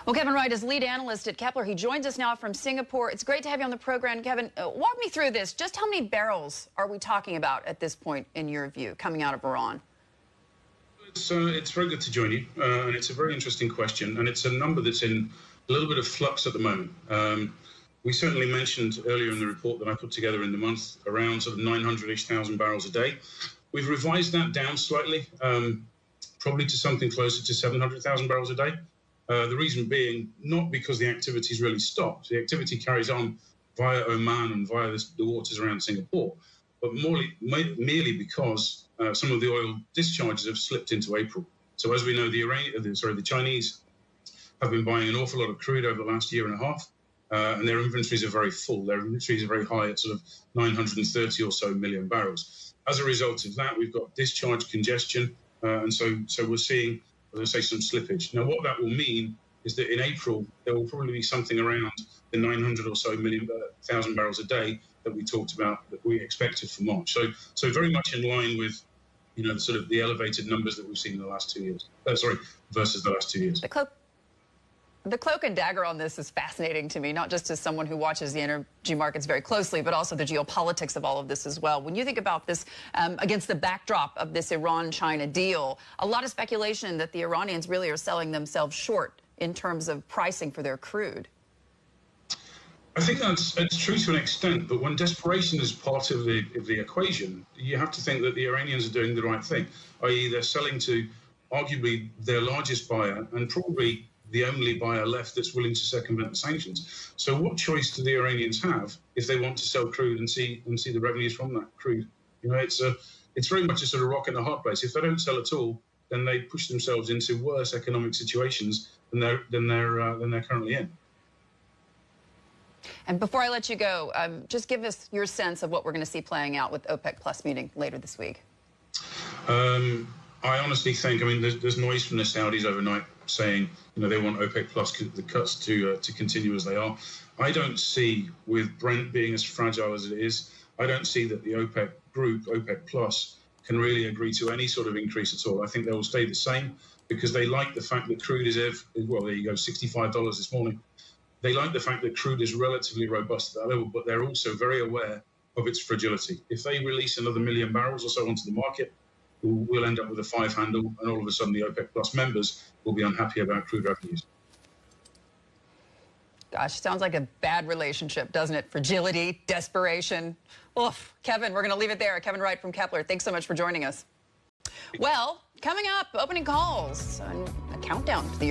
Well, Kevin Wright is lead analyst at Klpler. He joins us now from Singapore. It's great to have you on the program. Kevin, walk me through this. Just how many barrels are we talking about at this point, in your view, coming out of Iran? It's very good to join you, and it's a very interesting question, and it's a number that's in a little bit of flux at the moment. We certainly mentioned earlier in the report that I put together in the month around sort of 900-ish thousand barrels a day. We've revised that down slightly, probably to something closer to 700,000 barrels a day. The reason being not because the activity's really stopped. The activity carries on via Oman and via the waters around Singapore, but merely because some of the oil discharges have slipped into April. So as we know, the Chinese have been buying an awful lot of crude over the last year and a half, and their inventories are very full. Their inventories are very high at sort of 930 or so million barrels. As a result of that, we've got discharge congestion, and so we're seeing, as I say, some slippage. Now, what that will mean is that in April, there will probably be something around the 900 or so thousand barrels a day that we talked about, that we expected for March. So very much in line with, sort of the elevated numbers that we've seen in the last 2 years. Versus the last 2 years. The cloak and dagger on this is fascinating to me, not just as someone who watches the energy markets very closely, but also the geopolitics of all of this as well. When you think about this against the backdrop of this Iran-China deal, a lot of speculation that the Iranians really are selling themselves short in terms of pricing for their crude. I think that's true to an extent, but when desperation is part of the equation, you have to think that the Iranians are doing the right thing, i.e. they're selling to arguably their largest buyer and probably the only buyer left that's willing to circumvent the sanctions. So what choice do the Iranians have if they want to sell crude and see the revenues from that crude? It's very much a sort of rock in a hard place. If they don't sell at all, then they push themselves into worse economic situations than they're currently in. And before I let you go, just give us your sense of what we're going to see playing out with OPEC Plus meeting later this week. I honestly think, there's noise from the Saudis overnight saying, they want OPEC Plus the cuts to continue as they are. I don't see, with Brent being as fragile as it is, I don't see that the OPEC group, OPEC Plus, can really agree to any sort of increase at all. I think they will stay the same because they like the fact that crude is, well, there you go, $65 this morning. They like the fact that crude is relatively robust at that level, but they're also very aware of its fragility. If they release another 1 million barrels or so onto the market, we'll end up with a 5 handle, and all of a sudden the OPEC Plus members will be unhappy about crude revenues. Gosh, sounds like a bad relationship, doesn't it? Fragility, desperation. Oof. Kevin, we're going to leave it there. Kevin Wright from Klpler, thanks so much for joining us. Well, coming up, opening calls and a countdown to the